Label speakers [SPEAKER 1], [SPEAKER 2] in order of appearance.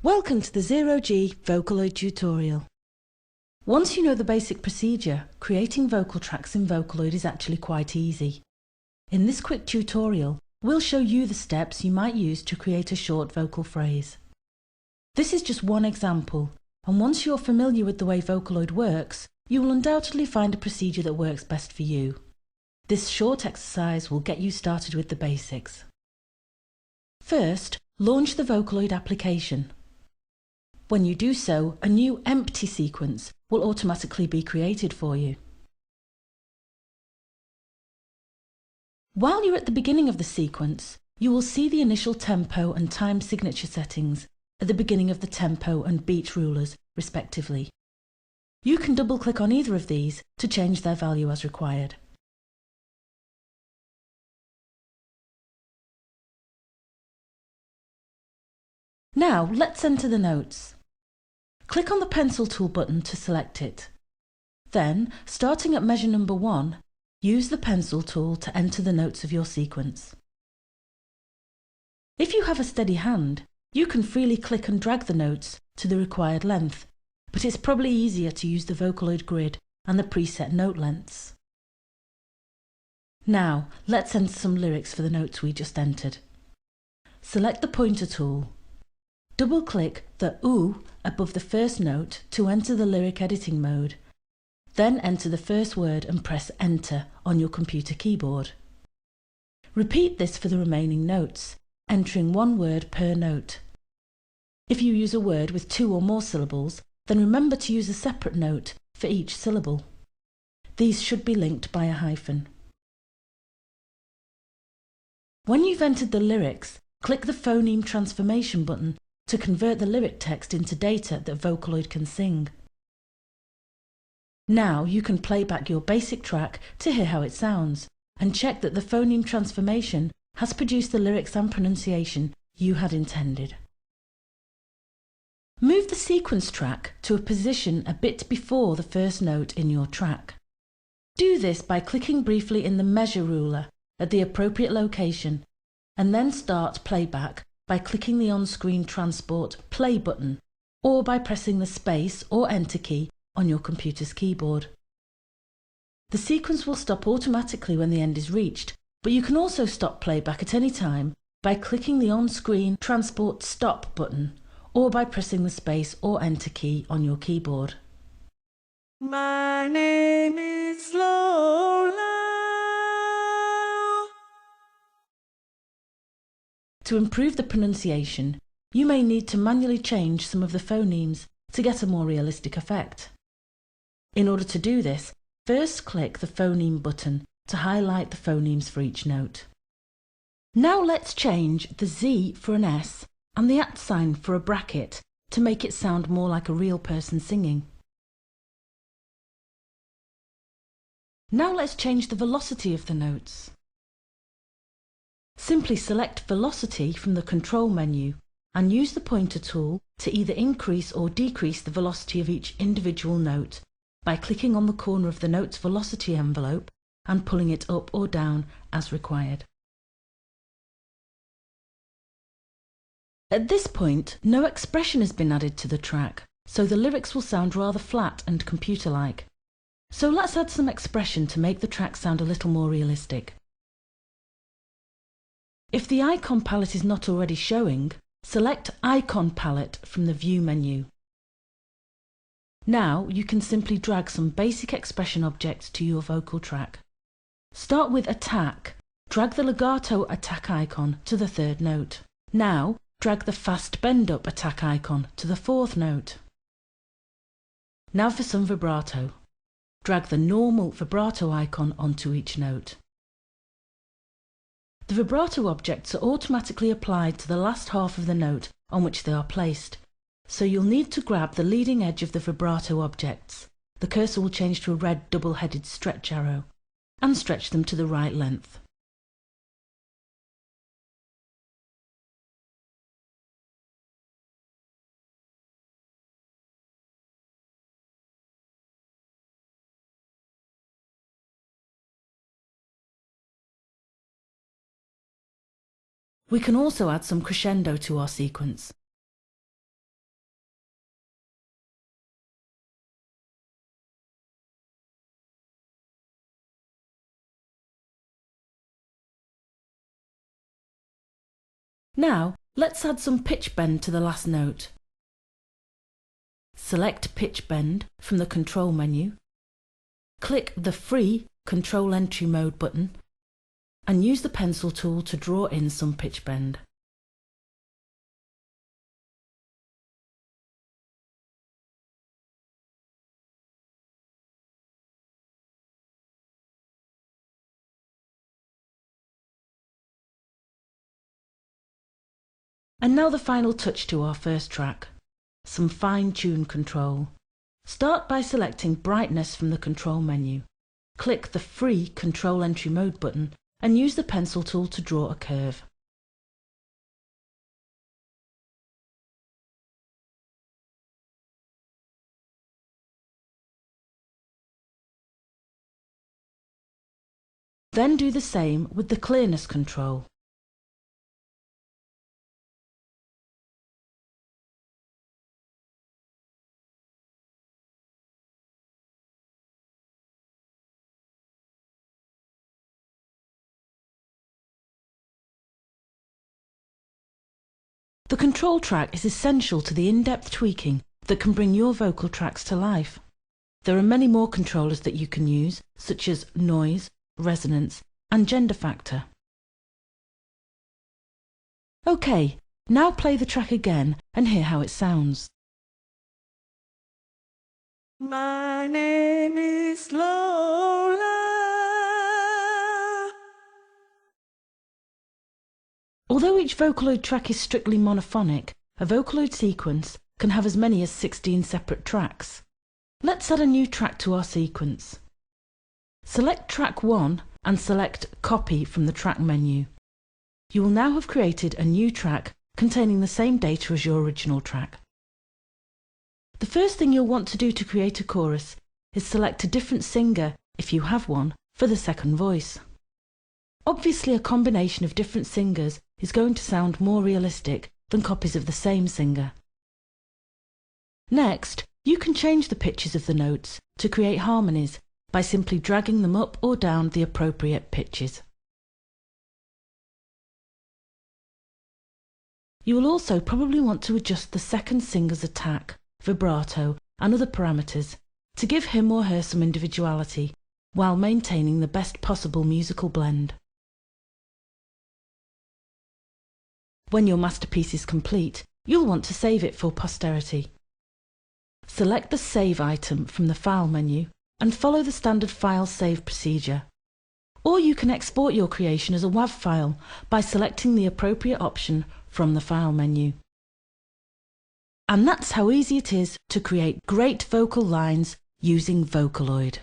[SPEAKER 1] Welcome to the 0G Vocaloid tutorial. Once you know the basic procedure, creating vocal tracks in Vocaloid is actually quite easy. In this quick tutorial, we'll show you the steps you might use to create a short vocal phrase. This is just one example, and once you're familiar with the way Vocaloid works, you will undoubtedly find a procedure that works best for you. This short exercise will get you started with the basics. First, launch the Vocaloid application. When you do so, a new empty sequence will automatically be created for you. While you're at the beginning of the sequence, you will see the initial tempo and time signature settings at the beginning of the tempo and beat rulers, respectively. You can double-click on either of these to change their value as required. Now let's enter the notes. Click on the pencil tool button to select it. Then, starting at measure number 1, use the pencil tool to enter the notes of your sequence. If you have a steady hand, you can freely click and drag the notes to the required length, but it's probably easier to use the Vocaloid grid and the preset note lengths. Now, let's enter some lyrics for the notes we just entered. Select the pointer tool. Double-click the OO above the first note to enter the lyric editing mode. Then enter the first word and press Enter on your computer keyboard. Repeat this for the remaining notes, entering one word per note. If you use a word with 2 or more syllables, then remember to use a separate note for each syllable. These should be linked by a hyphen. When you've entered the lyrics, click the phoneme transformation button to convert the lyric text into data that Vocaloid can sing. Now you can play back your basic track to hear how it sounds, and check that the phoneme transformation has produced the lyrics and pronunciation you had intended. Move the sequence track to a position a bit before the first note in your track. Do this by clicking briefly in the measure ruler at the appropriate location, and then start playback by clicking the on-screen transport play button, or by pressing the space or enter key on your computer's keyboard. The sequence will stop automatically when the end is reached, but you can also stop playback at any time by clicking the on-screen transport stop button, or by pressing the space or enter key on your keyboard.
[SPEAKER 2] My name is Lola.
[SPEAKER 1] To improve the pronunciation, you may need to manually change some of the phonemes to get a more realistic effect. In order to do this, first click the phoneme button to highlight the phonemes for each note. Now let's change the Z for an S and the @ sign for a bracket to make it sound more like a real person singing. Now let's change the velocity of the notes. Simply select Velocity from the Control menu and use the pointer tool to either increase or decrease the velocity of each individual note by clicking on the corner of the note's velocity envelope and pulling it up or down as required. At this point, no expression has been added to the track, so the lyrics will sound rather flat and computer-like. So let's add some expression to make the track sound a little more realistic. If the icon palette is not already showing, select Icon Palette from the View menu. Now you can simply drag some basic expression objects to your vocal track. Start with Attack. Drag the legato attack icon to the 3rd note. Now drag the fast bend up attack icon to the 4th note. Now for some vibrato. Drag the normal vibrato icon onto each note. The vibrato objects are automatically applied to the last half of the note on which they are placed, so you'll need to grab the leading edge of the vibrato objects. The cursor will change to a red double-headed stretch arrow, and stretch them to the right length. We can also add some crescendo to our sequence. Now, let's add some pitch bend to the last note. Select Pitch Bend from the Control menu, click the free Control Entry Mode button, and use the pencil tool to draw in some pitch bend. And now the final touch to our first track, some fine-tune control. Start by selecting Brightness from the Control menu. Click the free Control Entry Mode button and use the pencil tool to draw a curve. Then do the same with the Clearness control. The control track is essential to the in-depth tweaking that can bring your vocal tracks to life. There are many more controllers that you can use, such as noise, resonance, and gender factor. OK, now play the track again and hear how it sounds.
[SPEAKER 2] My name is Lola.
[SPEAKER 1] Although each Vocaloid track is strictly monophonic, a Vocaloid sequence can have as many as 16 separate tracks. Let's add a new track to our sequence. Select track 1 and select Copy from the track menu. You will now have created a new track containing the same data as your original track. The first thing you'll want to do to create a chorus is select a different singer, if you have one, for the second voice. Obviously, a combination of different singers is going to sound more realistic than copies of the same singer. Next, you can change the pitches of the notes to create harmonies by simply dragging them up or down the appropriate pitches. You will also probably want to adjust the second singer's attack, vibrato, and other parameters to give him or her some individuality while maintaining the best possible musical blend. When your masterpiece is complete, you'll want to save it for posterity. Select the Save item from the File menu and follow the standard file save procedure. Or you can export your creation as a WAV file by selecting the appropriate option from the File menu. And that's how easy it is to create great vocal lines using Vocaloid.